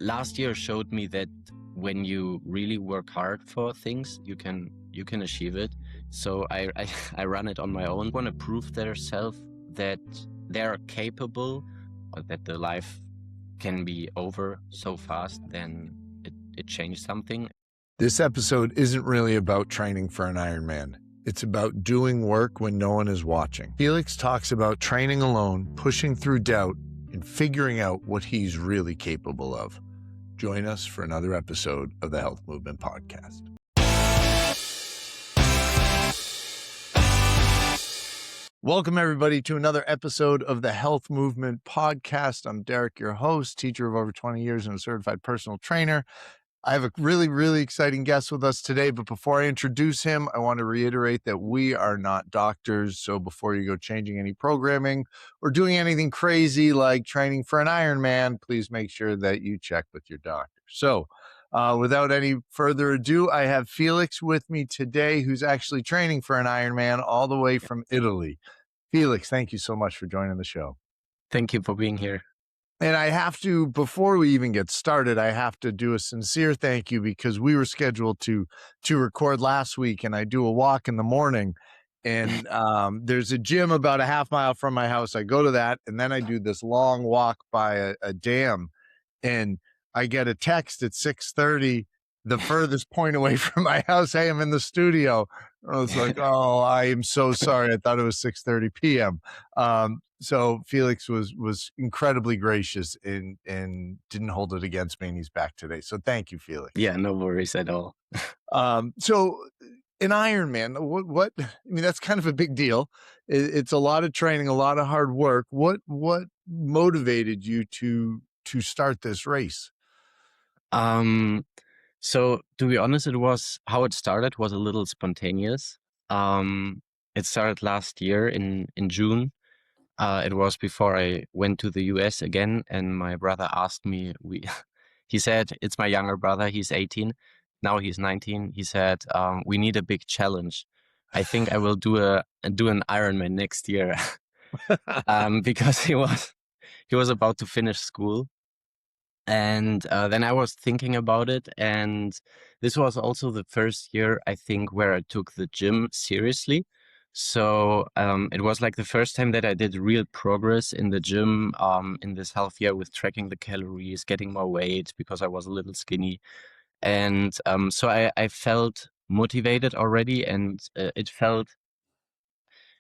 last year showed me that when you really work hard for things, you can achieve it. So I run it on my own. Want to prove themselves that they're capable, or that the life can be over so fast. Then it changed something. This episode isn't really about training for an Ironman. It's about doing work when no one is watching. Felix talks about training alone, pushing through doubt, and figuring out what he's really capable of. Join us for another episode of the Health Movement Podcast. Welcome, everybody, to another episode of the Health Movement Podcast. I'm Derek, your host, teacher of over 20 years and a certified personal trainer. I have a really exciting guest with us today, but before I introduce him, I want to reiterate that we are not doctors. So before you go changing any programming or doing anything crazy like training for an Ironman, please make sure that you check with your doctor. So without any further ado, I have Felix with me today, who's actually training for an Ironman all the way from Italy. Felix, thank you so much for joining the show. Thank you for being here. And I have to, before we even get started, I have to do a sincere thank you because we were scheduled to record last week, and I do a walk in the morning, and there's a gym about a half mile from my house. I go to that, and then I do this long walk by a dam, and I get a text at 6:30, the furthest point away from my house. Hey, I'm in the studio. I was like, oh, I am so sorry. I thought it was 6:30 p.m. So Felix was incredibly gracious and didn't hold it against me, and he's back today. So thank you, Felix. Yeah, no worries at all. So an Ironman, what? I mean, that's kind of a big deal. It's a lot of training, a lot of hard work. What motivated you to start this race? So to be honest, how it started was a little spontaneous. It started last year in June. It was before I went to the US again, and my brother asked me, he said, it's my younger brother, he's 18, now he's 19. He said, we need a big challenge. I think I will do an Ironman next year. Because he was about to finish school. And then I was thinking about it, and this was also the first year, I think, where I took the gym seriously. So it was like the first time that I did real progress in the gym in this half year, with tracking the calories, getting more weight because I was a little skinny. And so I felt motivated already, and it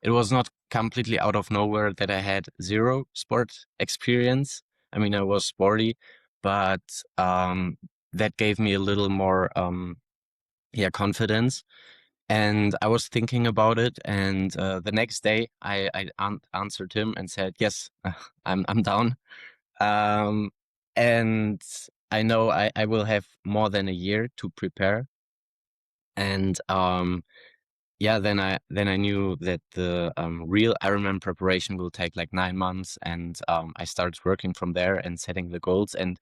was not completely out of nowhere that I had zero sport experience. I mean, I was sporty, but that gave me a little more confidence. And I was thinking about it, and the next day I answered him and said, yes, I'm down. And I know I will have more than a year to prepare. And then I knew that the real Ironman preparation will take like 9 months, and I started working from there and setting the goals. And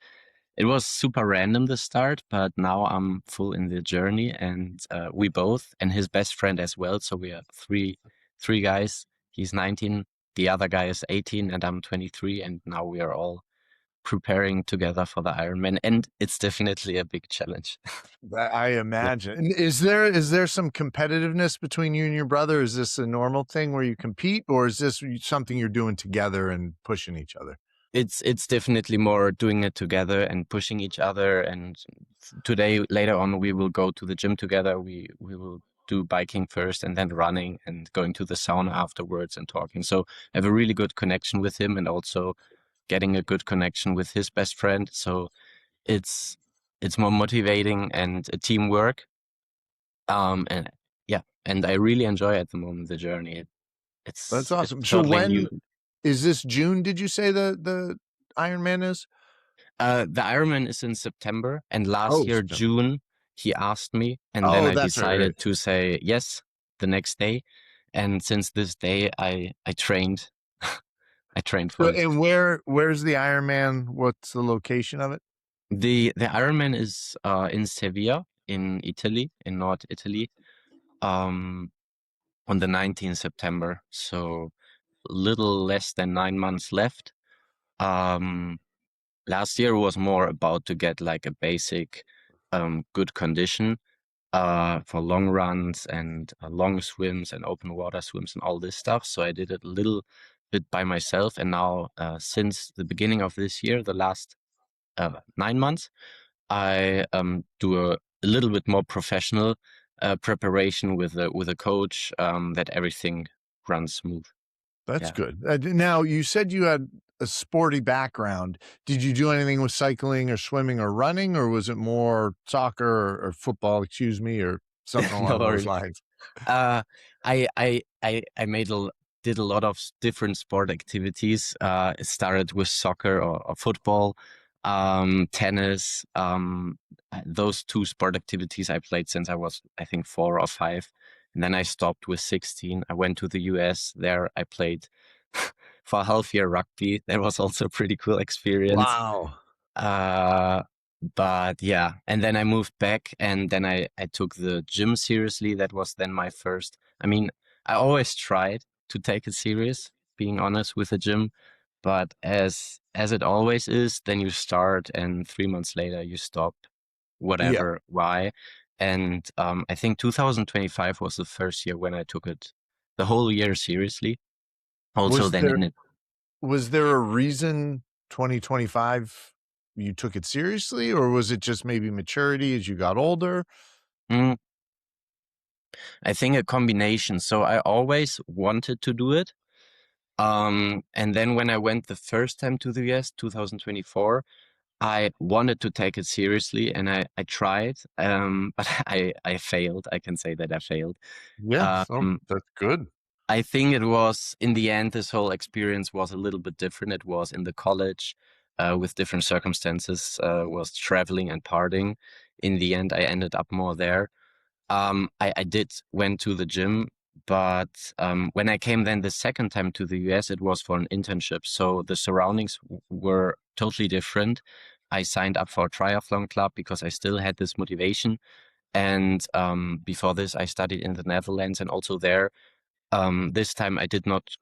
it was super random, the start, but now I'm full in the journey, and we both, and his best friend as well. So we are three guys. He's 19, the other guy is 18, and I'm 23. And now we are all preparing together for the Ironman, and it's definitely a big challenge. I imagine. Yeah. Is there some competitiveness between you and your brother? Is this a normal thing where you compete, or is this something you're doing together and pushing each other? It's definitely more doing it together and pushing each other. And today, later on, we will go to the gym together. We will do biking first, and then running, and going to the sauna afterwards and talking. So I have a really good connection with him, and also getting a good connection with his best friend. So it's more motivating and a teamwork. And I really enjoy at the moment the journey. That's awesome. So when is this June? Did you say the Ironman is? The Ironman is in September, and last year, September. June, he asked me, and then I decided to say yes the next day. And since this day, I trained. I trained for it. And where's the Ironman? What's the location of it? The Ironman is in Sevilla, in Italy, in North Italy, on the 19th September. So little less than 9 months left. last year was more about to get like a basic, good condition, for long runs and long swims and open water swims and all this stuff. So I did it a little bit by myself. And now, since the beginning of this year, the last 9 months, I do a little bit more professional preparation with a coach, that everything runs smooth. That's Yeah. good. Now, you said you had a sporty background. Did you do anything with cycling or swimming or running, or was it more soccer or football, excuse me, or something No along those worries. lines? Uh, I did a lot of different sport activities. It started with soccer or football, tennis. Those two sport activities I played since I was, I think, 4 or 5, and then I stopped with 16. I went to the US. There, I played for a half year rugby. That was also a pretty cool experience. Wow. Uh, but yeah, and then I moved back, and then I took the gym seriously. That was then my first. I mean, I always tried to take it serious, being honest with the gym, but as it always is, then you start, and 3 months later you stop, Yeah. whatever, why. And I think 2025 was the first year when I took it the whole year seriously. Also, Was then there in it. was there a reason 2025 you took it seriously, or was it just maybe maturity as you got older? Mm, I think a combination. So I always wanted to do it. And then when I went the first time to the US, 2024, I wanted to take it seriously, and I tried, but I failed. I can say that I failed. Yeah. Oh, Um, that's good. I think it was, in the end, this whole experience was a little bit different. It was in the college, with different circumstances, was traveling and partying. In the end, I ended up more there. I did went to the gym, but when I came then the second time to the US, it was for an internship. So the surroundings were totally different. I signed up for a triathlon club because I still had this motivation. And before this, I studied in the Netherlands, and also there, this time I did not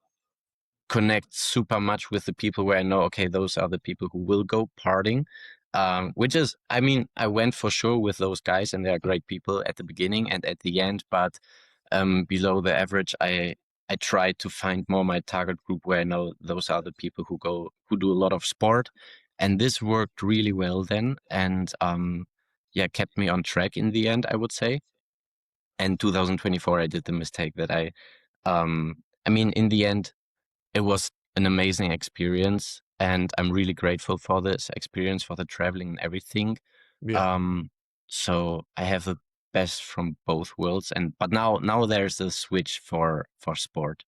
connect super much with the people where I know, okay, those are the people who will go partying. Which is, I mean, I went for sure with those guys, and they are great people at the beginning and at the end, but below the average, I try to find more my target group where I know those are the people who do a lot of sport, and this worked really well then, and yeah, kept me on track in the end, I would say. And 2024, I did the mistake that I mean, in the end, it was an amazing experience, and I'm really grateful for this experience, for the traveling and everything. Yeah. Um, so I have the best from both worlds, and but now there's a switch for sport.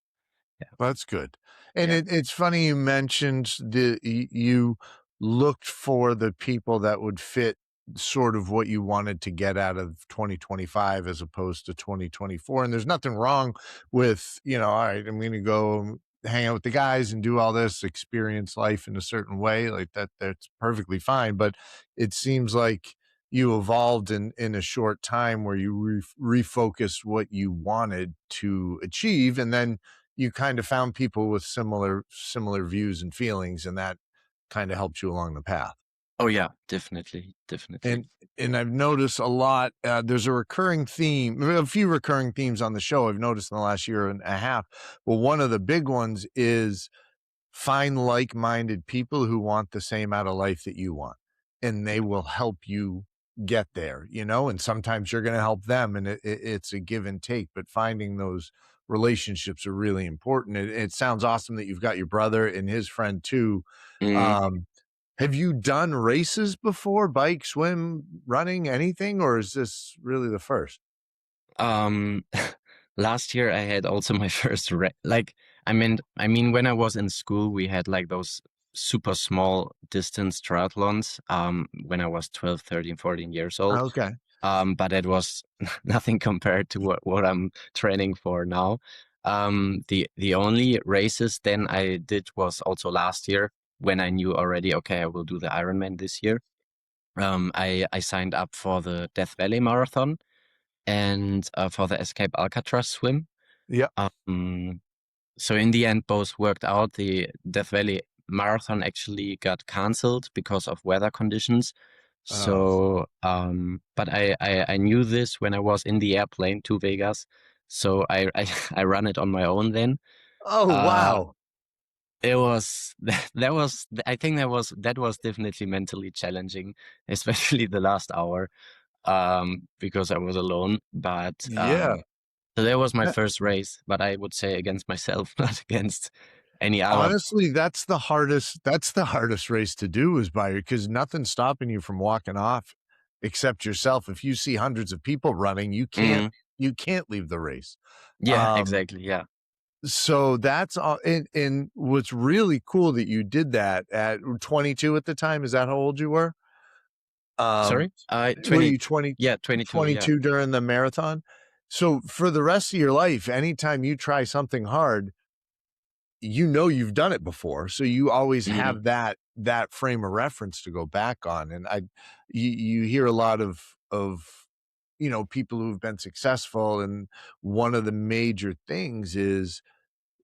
Yeah, That's good. And yeah. it's funny you mentioned you looked for the people that would fit sort of what you wanted to get out of 2025 as opposed to 2024. And there's nothing wrong with, all right, I'm going to go hang out with the guys and do all this, experience life in a certain way like that. That's perfectly fine. But it seems like you evolved in a short time where you refocused what you wanted to achieve, and then you kind of found people with similar views and feelings, and that kind of helped you along the path. Oh yeah, definitely, definitely. And I've noticed a lot, there's a recurring theme, a few recurring themes on the show I've noticed in the last year and a half. Well, one of the big ones is find like-minded people who want the same out of life that you want, and they will help you get there, and sometimes you're going to help them, and it's a give and take, but finding those relationships are really important. It sounds awesome that you've got your brother and his friend too. Mm. um, have you done races before, bike, swim, running, anything, or is this really the first? Um, last year I had also my first like, I mean, when I was in school, we had like those super small distance triathlons, when I was 12, 13, 14 years old. Okay. But it was nothing compared to what I'm training for now. The only races then I did was also last year, when I knew already, okay, I will do the Ironman this year. I signed up for the Death Valley Marathon, and for the Escape Alcatraz swim. Yeah. Um, so in the end, both worked out. The Death Valley marathon actually got canceled because of weather conditions. Oh. So, but I knew this when I was in the airplane to Vegas. So I ran it on my own then. Oh, Uh, wow. it was, that was, I think that was definitely mentally challenging, especially the last hour, because I was alone. But, Yeah. so that was my That- first race, but I would say against myself, not against any other. Honestly, that's the hardest race to do is by because nothing's stopping you from walking off except yourself. If you see hundreds of people running, Mm, you can't leave the race. yeah, Um, exactly. Yeah. so that's all and what's really cool that you did that at 22 at the time. Is that how old you were? Um, Sorry? were 20, you 20 yeah, 22. Yeah. 22 during the marathon? So for the rest of your life, anytime you try something hard, you know you've done it before, so you always Mm, have that frame of reference to go back on, and you hear a lot of, people who've been successful, and one of the major things is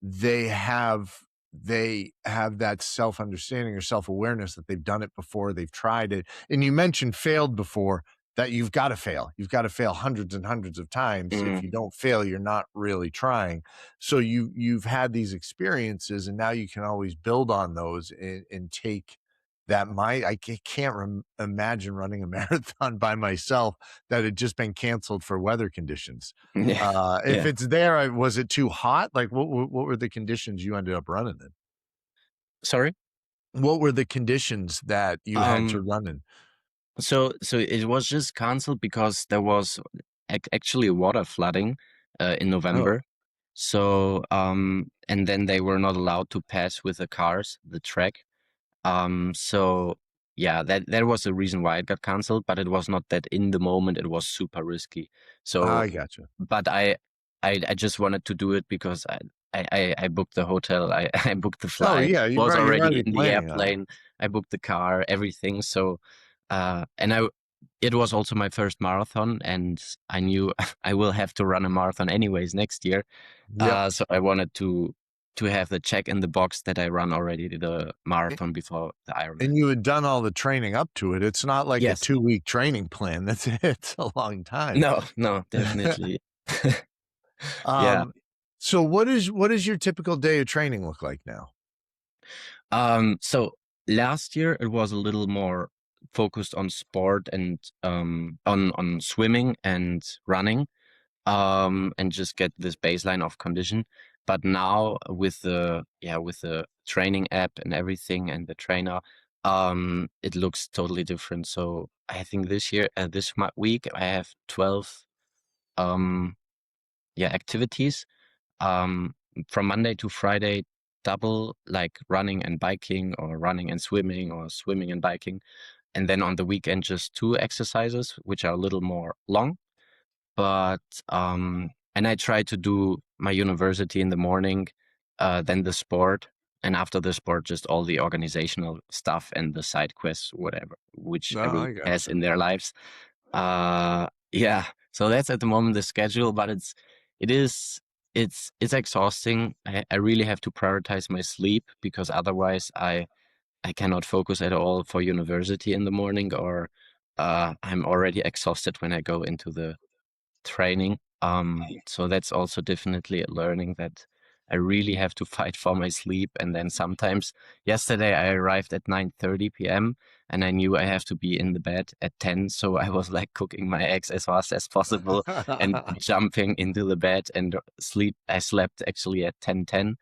they have they have that self-understanding or self-awareness that they've done it before, they've tried it. And you mentioned failed before, that you've got to fail. You've got to fail hundreds and hundreds of times. If mm, you don't fail, you're not really trying. So you've had these experiences, and now you can always build on those and take that. Can't imagine running a marathon by myself that had just been canceled for weather conditions. yeah. If Yeah. it's there, was it too hot? Like, what were the conditions you ended up running in? Sorry? What were the conditions that you had to Um, run in? so it was just canceled because there was actually water flooding, in Oh, November. So, and then they were not allowed to pass with the cars, the track. So yeah, that was the reason why it got canceled, but it was not that in the moment it was super risky. So, I gotcha. but I just wanted to do it because I booked the hotel, I booked the Oh, flight, yeah, was you're already already in the planning on it. airplane, I booked the car, everything. So, and it was also my first marathon, and I knew I will have to run a marathon anyways next year. Yep. So I wanted to have the check in the box that I run already the A marathon before the and Ironman. you had done all the training up to it. It's not like a Yes. 2-week training plan. It's a long time. No, no, definitely. Yeah. Um, so what is your typical day of training look like now? So last year it was a little more focused on sport and on swimming and running, and just get this baseline of condition. But now with the training app and everything and the trainer, it looks totally different. So I think this year, week, I have 12 um activities, um from Monday to Friday, double, like running and biking, or running and swimming, or swimming and biking. And then on the weekend, just two exercises, which are a little more long. But and I try to do my university in the morning, then the sport, and after the sport, just all the organizational stuff and the side quests, whatever, which No, everyone I has gotcha. in their lives. Yeah, so that's at the moment the schedule, but it is it's exhausting. I really have to prioritize my sleep, because otherwise I cannot focus at all for university in the morning, or I'm already exhausted when I go into the training. So that's also definitely a learning that I really have to fight for my sleep. And then sometimes, yesterday I arrived at 9:30 p.m. and I knew I have to be in the bed at 10. So I was like cooking my eggs as fast as possible and jumping into the bed and sleep. I slept actually at 10:10.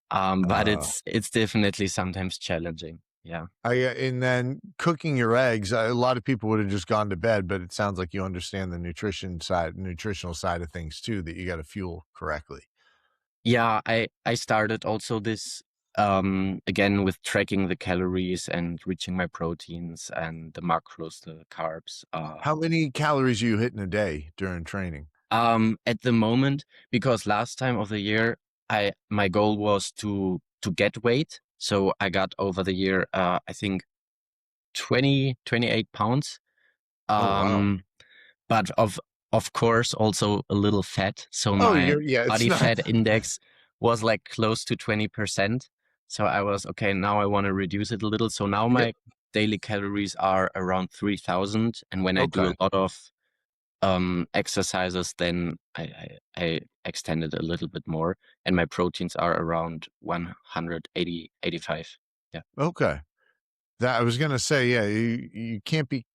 But Uh, it's definitely sometimes challenging. Yeah. and then cooking your eggs, a lot of people would have just gone to bed, but it sounds like you understand the nutritional side of things too, that you got to fuel correctly. Yeah, I started also this, again, with tracking the calories and reaching my proteins and the macros, the carbs. How many calories are you hitting a day during training? At the moment, because last time of the year, my goal was to get weight. So I got over the year, I think 28 pounds. Oh, wow. Um, but of course also a little fat. So Oh, my yeah, it's body not fat index was like close to 20%. So I was okay. Now I want to reduce it a little. So now Yep. my daily calories are around 3,000, and when I do Okay. a lot of exercises, then I extend it a little bit more, and my proteins are around 180, 85. Yeah. Okay. That I was gonna say, yeah, you can't be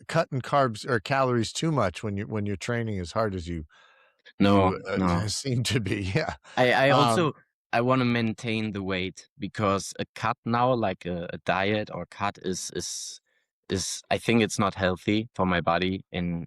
cutting carbs or calories too much when you're training as hard as No, you no. seem to be. Yeah. I Um, also I want to maintain the weight because a cut now, like a diet or cut, is I think it's not healthy for my body in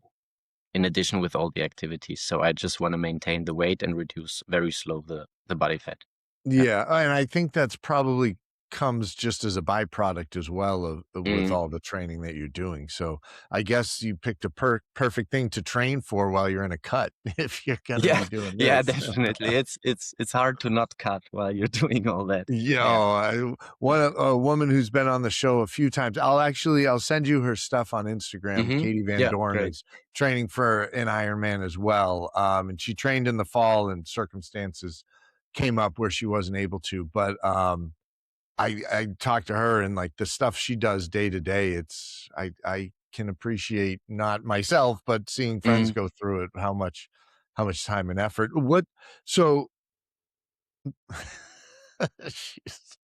addition with all the activities. So I just want to maintain the weight and reduce very slow the body fat. Yeah. yeah, and I think that's probably comes just as a byproduct as well of with Mm. all the training that you're doing. So I guess you picked a perfect thing to train for while you're in a cut if you're gonna Yeah, be doing yeah, this. definitely. It's hard to not cut while you're doing all that. Yeah, Yeah. one a woman who's been on the show a few times. I'll send you her stuff on Instagram. Hmm. Katie Van Yeah, Dorn great. is training for an Ironman as well, and she trained in the fall, and circumstances came up where she wasn't able to. But I talked to her, and like the stuff she does day to day, it's I can appreciate not myself, but seeing friends Mm. go through it, how much time and effort. What so. Jeez.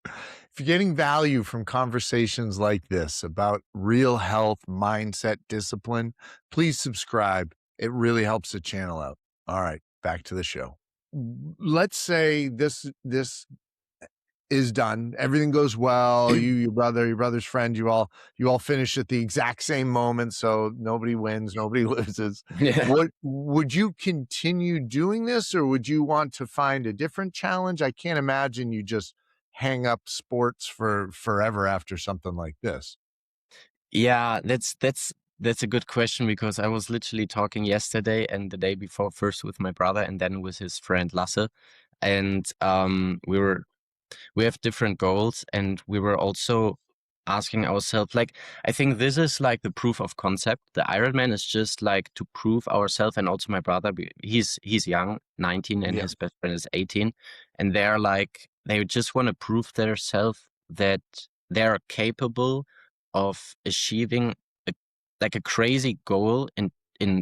If you're getting value from conversations like this about real health, mindset, discipline, please subscribe. It really helps the channel out. All right, back to the show. Let's say this is done. Everything goes well. You, your brother, your brother's friend, you all finish at the exact same moment. So nobody wins, nobody loses. Yeah. What would you continue doing this, or would you want to find a different challenge? I can't imagine you just hang up sports for forever after something like this. Yeah, that's a good question because I was literally talking yesterday and the day before, first with my brother and then with his friend Lasse. And we have different goals, and we were also asking ourselves, like, I think this is like the proof of concept. The Ironman is just like to prove ourselves, and also my brother, he's young, 19, and Yeah. his best friend is 18, and they're like they just want to prove themselves that they're capable of achieving a, like a crazy goal in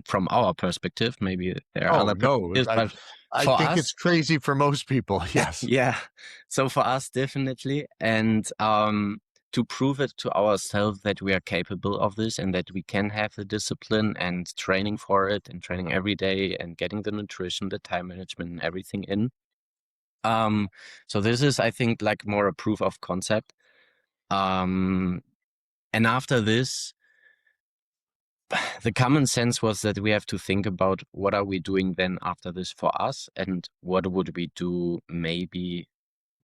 from our perspective. Maybe there are Oh other no, perspectives, but I for think it's us, crazy for most people. Yes. yeah. So for us, definitely. And to prove it to ourselves that we are capable of this and that we can have the discipline and training for it and training every day and getting the nutrition, the time management and everything in. Um, so this is, I think, like more a proof of concept. Um, and after this, the common sense was that we have to think about what are we doing then after this for us and what would we do maybe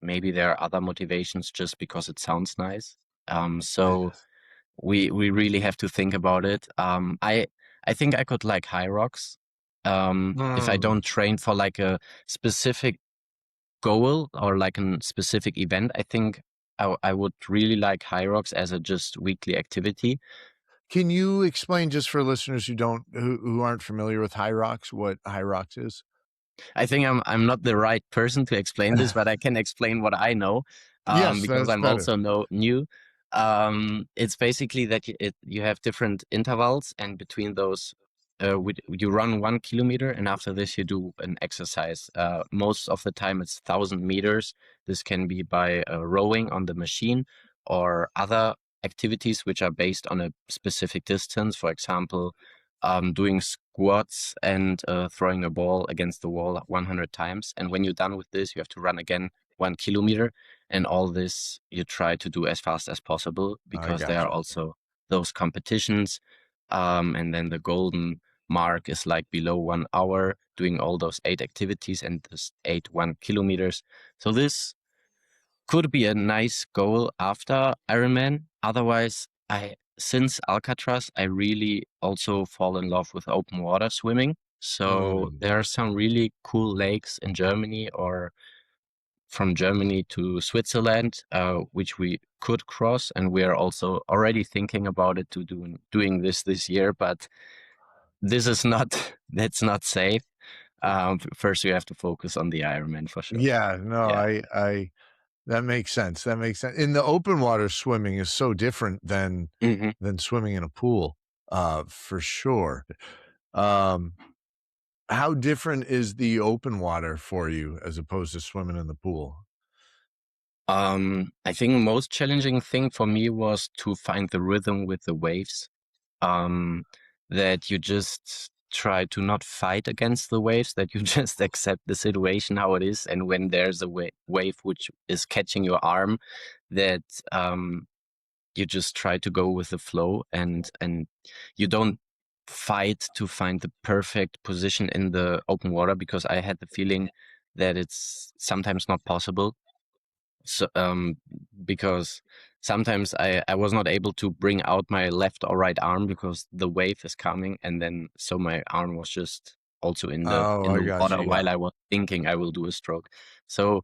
there are other motivations just because it sounds nice. So we really have to think about it. I think I could like high rocks. If I Mm. don't train for like a specific goal or like a specific event, I think I would really like high rocks as a just weekly activity. Can you explain just for listeners who aren't familiar with High Rocks, what High Rocks is? I think I'm not the right person to explain this, but I can explain what I know, Yes, because that's I'm better. also new. It's basically that you have different intervals, and between those, you run 1 kilometer, and after this you do an exercise. Most of the time it's 1,000 meters. This can be by rowing on the machine or other activities which are based on a specific distance. For example, doing squats and throwing a ball against the wall 100 times. And when you're done with this, you have to run again 1 kilometer. And all this you try to do as fast as possible I because there are gotcha. also those competitions. And then the golden mark is like below 1 hour doing all those 8 activities and this 1 kilometers. So this could be a nice goal after Ironman. Otherwise, since Alcatraz, I really also fall in love with open water swimming. So Mm. there are some really cool lakes in Germany or from Germany to Switzerland, which we could cross. And we are also already thinking about it to doing this year, but this is not, that's not safe. First, you have to focus on the Ironman for sure. Yeah, no, Yeah. That makes sense, that makes sense. In the open water, swimming is so different Hmm. than swimming in a pool, for sure. Um, how different is the open water for you as opposed to swimming in the pool? I think the most challenging thing for me was to find the rhythm with the waves. Um, that you just try to not fight against the waves, that you just accept the situation how it is, and when there's a wave which is catching your arm, that you just try to go with the flow, and you don't fight to find the perfect position in the open water, because I had the feeling that it's sometimes not possible. So, because sometimes I was not able to bring out my left or right arm because the wave is coming, and then so my arm was just also Oh, in I the got water you, yeah. while I was thinking I will do a stroke. So,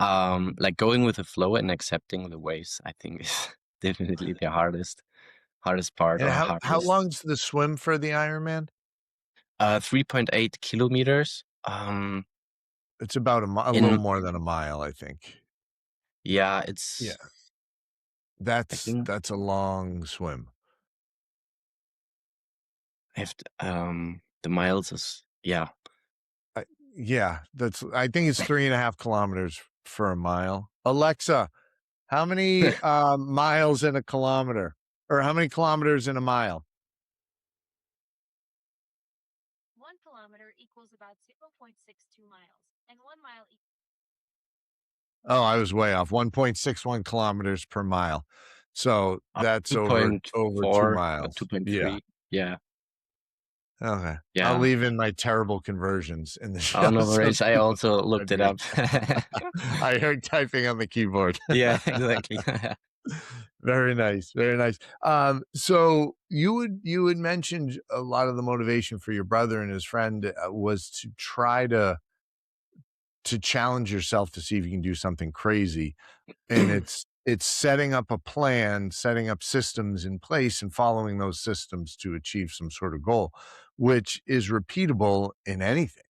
like going with the flow and accepting the waves, I think is definitely the hardest part, And or how hardest. long's the swim for the Ironman? 3.8 kilometers. It's about a little In more than a mile, I think. Yeah, Yeah, I think that's a long swim. I have to, the miles is, yeah. I yeah, I think it's 3.5 kilometers for a mile. Alexa, how many, miles in a kilometer? Or how many kilometers in a mile? 1 kilometer equals about 0.62 miles, and 1 mile equals Oh, I was way off, 1.61 kilometers per mile. So, that's over 2 2.4 or miles. Yeah, 2.3. Yeah, okay. I'll yeah. leave in my terrible conversions in the Oh, show no so worries. I people also can looked it agree. up. I heard typing on the keyboard. Yeah, exactly. Very nice, very nice. So you had mentioned a lot of the motivation for your brother and his friend, was to try to challenge yourself to see if you can do something crazy. And it's setting up a plan, setting up systems in place and following those systems to achieve some sort of goal, which is repeatable in anything.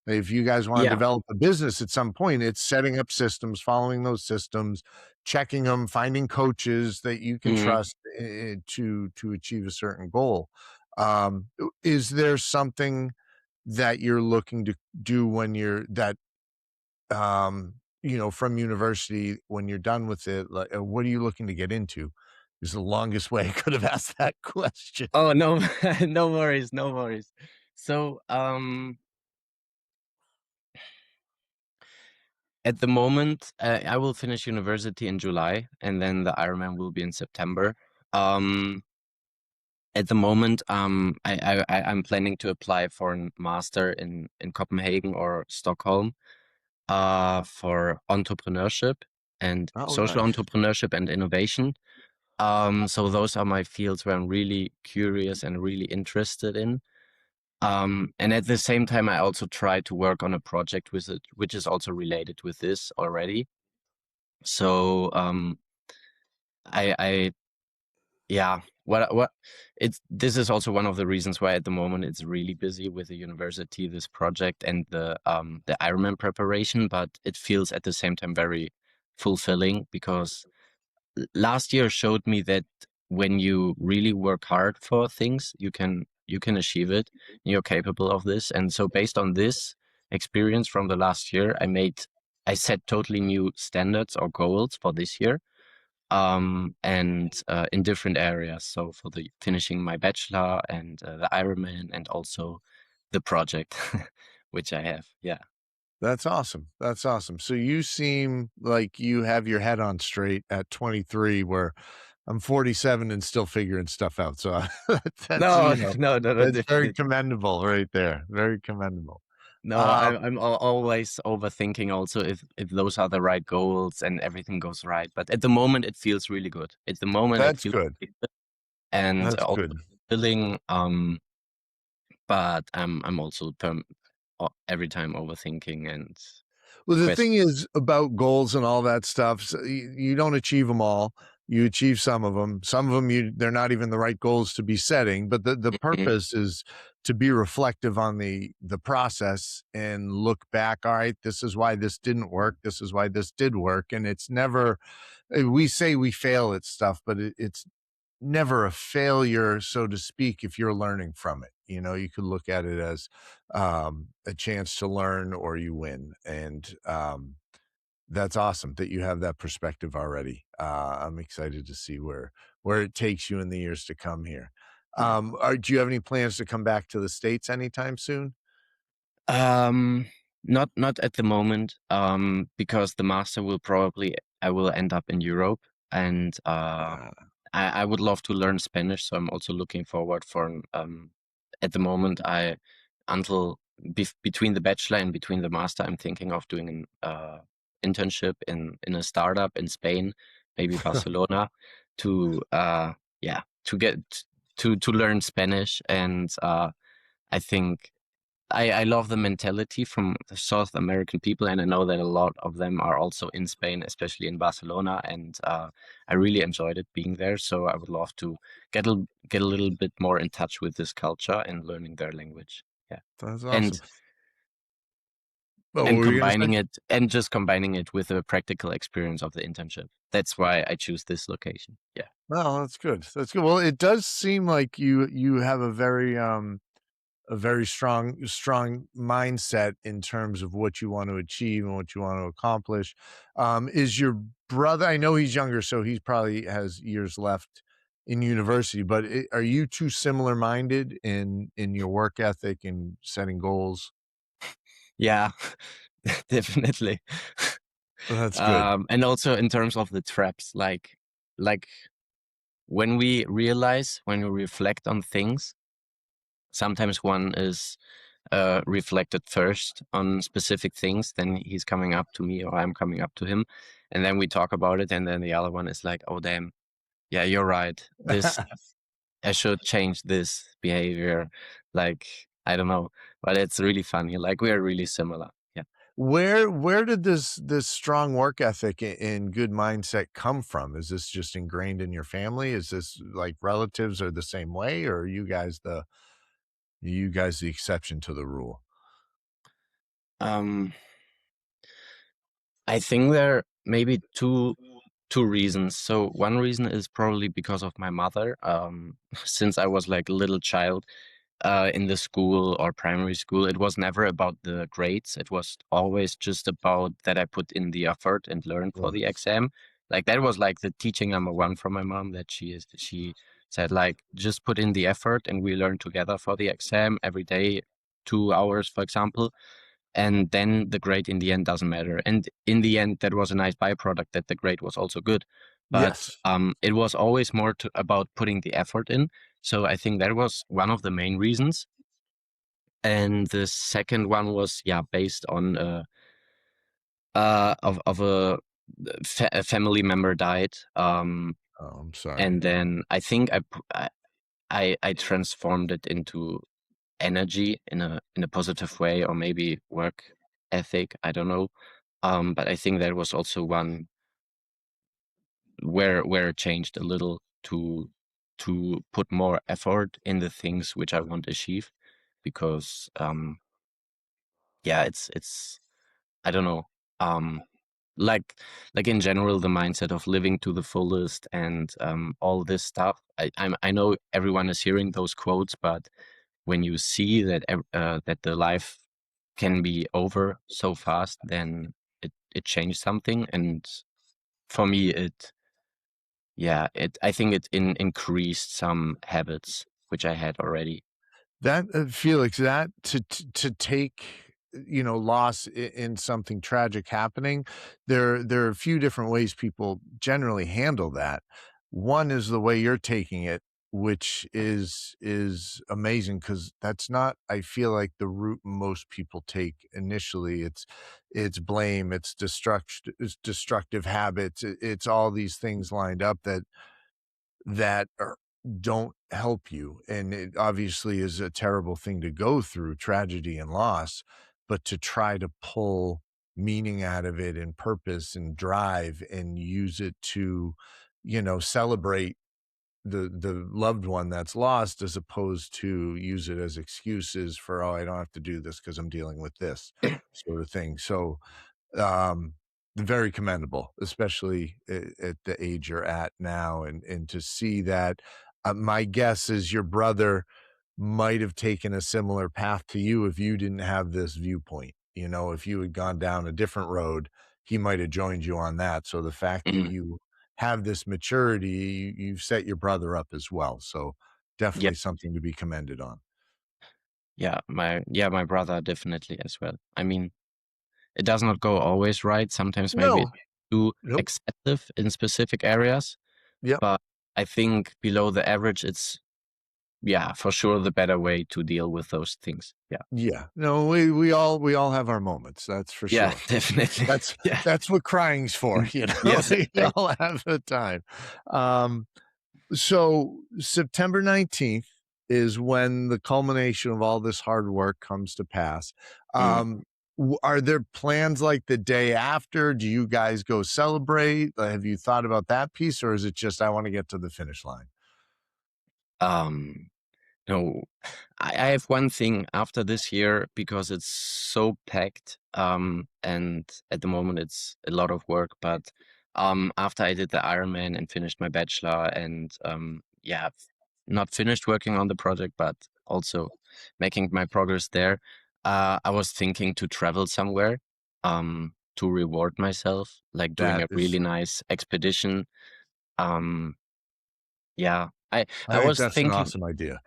If you guys want to Yeah. develop a business at some point, it's setting up systems, following those systems, checking them, finding coaches that you can Mhm. trust to achieve a certain goal. Is there something that you're looking to do when you're that from university when you're done with it, like, what are you looking to get into? Is the longest way I could have asked that question. Oh, no, no worries, no worries. So, at the moment, I will finish university in July, and then the Ironman will be in September. Um, at the moment, I'm planning to apply for a master in Copenhagen or Stockholm, for entrepreneurship and Oh, social nice. entrepreneurship and innovation. So those are my fields where I'm really curious and really interested in. And at the same time, I also try to work on a project with it, which is also related with this already. So, I yeah, what this is also one of the reasons why at the moment it's really busy with the university, this project, and the Ironman preparation, but it feels at the same time very fulfilling, because last year showed me that when you really work hard for things, you can achieve it. You're capable of this. And so based on this experience from the last year, I set totally new standards or goals for this year, and in different areas. So for the finishing my bachelor, and the Ironman, and also the project, which I have. Yeah. That's awesome. That's awesome. So you seem like you have your head on straight at 23, where I'm 47 and still figuring stuff out. So that's, No, no, no, no, that's very definitely. commendable right there. Very commendable. No, Um, I'm always overthinking also if those are the right goals and everything goes right. But at the moment, it feels really good. At the moment, it that's feels good. really good, and That's also good. feeling. But I'm also every time overthinking and Well, the question. thing is about goals and all that stuff, so you don't achieve them all. you achieve some of them. Some of them, they're not even the right goals to be setting. But the Mhm. purpose is to be reflective on the process and look back. All right, this is why this didn't work. This is why this did work. And it's never, we say we fail at stuff, but it's never a failure, so to speak, if you're learning from it. You could look at it as a chance to learn, or you win. And that's awesome that you have that perspective already. I'm excited to see where it takes you in the years to come here. Yeah. Do you have any plans to come back to the States anytime soon? Um, not at the moment, because the master will probably I will end up in Europe, and Uh, I would love to learn Spanish, so I'm also looking forward for at the moment I until between the bachelor and between the master, I'm thinking of doing an internship in a startup in Spain, maybe Barcelona, to yeah to get to learn Spanish, and I think I love the mentality from the South American people, and I know that a lot of them are also in Spain, especially in Barcelona. And I really enjoyed it being there. So I would love to get a little bit more in touch with this culture and learning their language. Yeah, that's and awesome. But what were you going to say? just combining it with the practical experience of the internship. That's why I choose this location. Yeah. Well, that's good. That's good. Well, it does seem like you have a very strong mindset in terms of what you want to achieve and what you want to accomplish. Is your brother? I know he's younger, so he probably has years left in university. But are you two similar minded in your work ethic and setting goals? Yeah, definitely. That's good. And also in terms of the traps, like when we realize, when we reflect on things, sometimes one is reflected first on specific things, then he's coming up to me or I'm coming up to him, and then we talk about it, and then the other one is like, oh damn, yeah, you're right. This I should change this behavior. Like, I don't know, but it's really funny. Like, we are really similar. Yeah. Where did this strong work ethic and good mindset come from? Is this just ingrained in your family? Is this like relatives are the same way, or are you guys the exception to the rule? Um, I think there may be two reasons. So one reason is probably because of my mother. Since I was like a little child, in the school or primary school, it was never about the grades. It was always just about that I put in the effort and learned for the Yes. exam. Like that was like the teaching number one from my mom, that she said like, just put in the effort and we learn together for the exam every day, 2 hours, for example. And then the grade in the end doesn't matter. And in the end, that was a nice byproduct that the grade was also good. But Yes. it was always more about putting the effort in. So I think that was one of the main reasons. And the second one was, yeah, based on of a family member died. Oh, I'm sorry. And then I think I transformed it into energy in a positive way, or maybe work ethic. I don't know. But I think that was also one where it changed a little to put more effort in the things which I want to achieve, because yeah, it's I don't know, um like in general, the mindset of living to the fullest and all this stuff. I know everyone is hearing those quotes, but when you see that that the life can be over so fast, then it changed something. And for me, I think it increased some habits which I had already. That Felix, that to take loss in something tragic happening, there are a few different ways people generally handle that. One is the way you're taking it, which is amazing because that's not, I feel like, the route most people take initially. It's blame, it's destructive habits, it's all these things lined up that don't help you. And it obviously is a terrible thing to go through, tragedy and loss, but to try to pull meaning out of it and purpose and drive and use it to celebrate the loved one that's lost as opposed to use it as excuses for, oh, I don't have to do this because I'm dealing with this sort of thing. So um, very commendable, especially at the age you're at now, and to see that. My guess is your brother might have taken a similar path to you if you didn't have this viewpoint. If you had gone down a different road, he might have joined you on that. So the fact that Mhm. you have this maturity, you've set your brother up as well. So Yeah, definitely something to be commended on. my brother definitely as well. I mean, it does not go always right. Sometimes maybe it's No, too nope. excessive in specific areas, Yep. but I think below the average, it's yeah, for sure the better way to deal with those things. Yeah. Yeah. No, we all have our moments, that's for Yeah, sure. definitely. That's Yeah. that's what crying's for, Yes, we exactly. all have a time. Um, so September 19th is when the culmination of all this hard work comes to pass. Mm. Are there plans like the day after? Do you guys go celebrate? Have you thought about that piece, or is it just I want to get to the finish line? Um, no, I have one thing after this year because it's so packed, and at the moment it's a lot of work. But after I did the Ironman and finished my bachelor, and yeah, not finished working on the project, but also making my progress there, I was thinking to travel somewhere, to reward myself, like doing That a is, really nice expedition. Um, yeah, I I think was that's an thinking. awesome idea.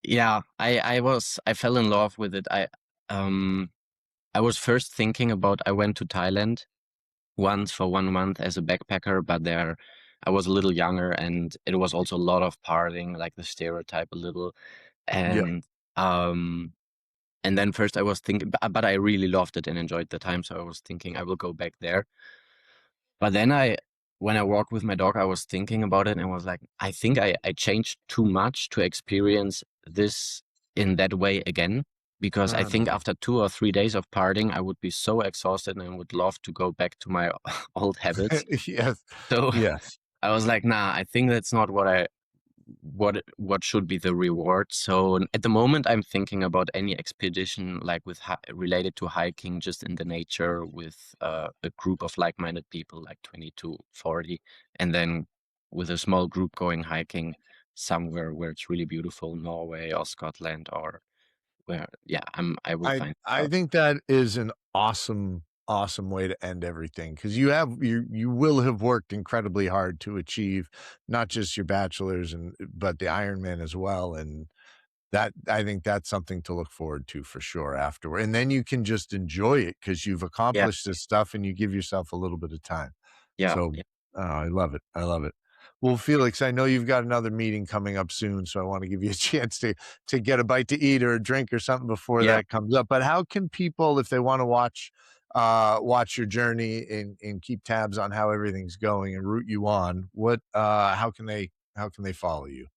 Yeah, I fell in love with it. Um I was first thinking about I went to Thailand once for 1 month as a backpacker, but there I was a little younger and it was also a lot of partying, like the stereotype a little. Yep. Um and then first I was thinking, but I really loved it and enjoyed the time, so I was thinking I will go back there. But then when I walked with my dog, I was thinking about it and was like, I think I changed too much to experience this in that way again. Because I think Mm. after 2 or 3 days of partying, I would be so exhausted and I would love to go back to my old habits. Yes. So Yes. I was like, nah, I think that's not what should be the reward. So at the moment, I'm thinking about any expedition like related to hiking, just in the nature with a group of like-minded people, like 20 to 40, and then with a small group going hiking somewhere where it's really beautiful, Norway or Scotland or where, yeah, I will I find it I out. think that is an awesome way to end everything, because you will have worked incredibly hard to achieve not just your bachelor's but the Ironman as well, and that I think that's something to look forward to for sure afterward, and then you can just enjoy it because 'cause you've Yeah, accomplished this stuff and you give yourself a little bit of time. yeah, So, yeah, I love it, I love it. Well, Felix, I know you've got another meeting coming up soon, so I wanna give you a chance to get a bite to eat or a drink or something before yeah. that comes up, but how can people, if they wanna watch your journey and keep tabs on how everything's going and root you on, how can they follow you?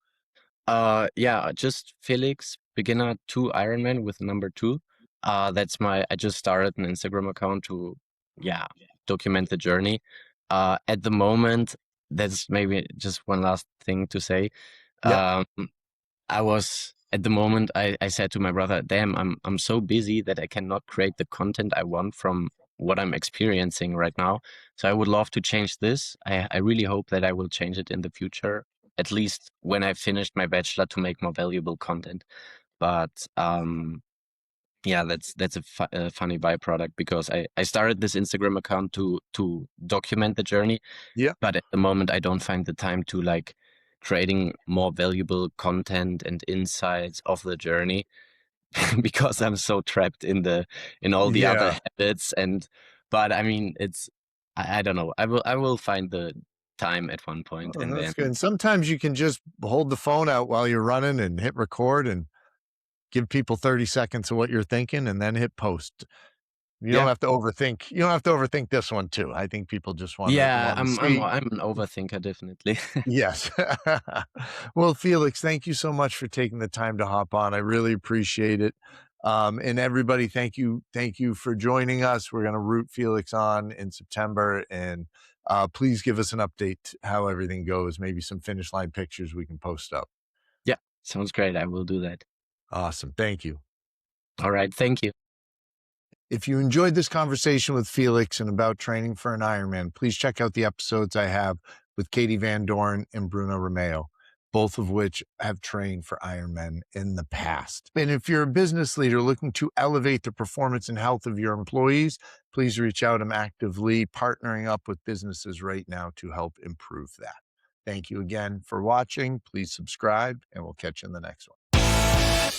Yeah, just Felix, beginner to Ironman with number two. I just started an Instagram account to, yeah, document the journey. At the moment, that's maybe just one last thing to say. Yep. Um, at the moment, I said to my brother, damn, I'm so busy that I cannot create the content I want from what I'm experiencing right now. So I would love to change this. I really hope that I will change it in the future, at least when I finished my bachelor, to make more valuable content. But yeah, that's a funny byproduct because I started this Instagram account to document the journey, Yep. but at the moment I don't find the time to like creating more valuable content and insights of the journey because I'm so trapped in all the other Yeah. habits. And but I mean, I don't know. I will find the time at one point Oh, and that's then good. And sometimes you can just hold the phone out while you're running and hit record and give people 30 seconds of what you're thinking and then hit post. You don't yeah. have to overthink. You don't have to overthink this one too. I think people just wanna Yeah, wanna I'm see. I'm an overthinker, definitely. Yes. Well, Felix, thank you so much for taking the time to hop on. I really appreciate it. And everybody, thank you for joining us. We're gonna root Felix on in September, and please give us an update how everything goes. Maybe some finish line pictures we can post up. Yeah, sounds great. I will do that. Awesome. Thank you. All right. Thank you. If you enjoyed this conversation with Felix and about training for an Ironman, please check out the episodes I have with Katie Van Dorn and Bruno Romeo, both of which have trained for Ironman in the past. And if you're a business leader looking to elevate the performance and health of your employees, please reach out. I'm actively partnering up with businesses right now to help improve that. Thank you again for watching. Please subscribe, and we'll catch you in the next one.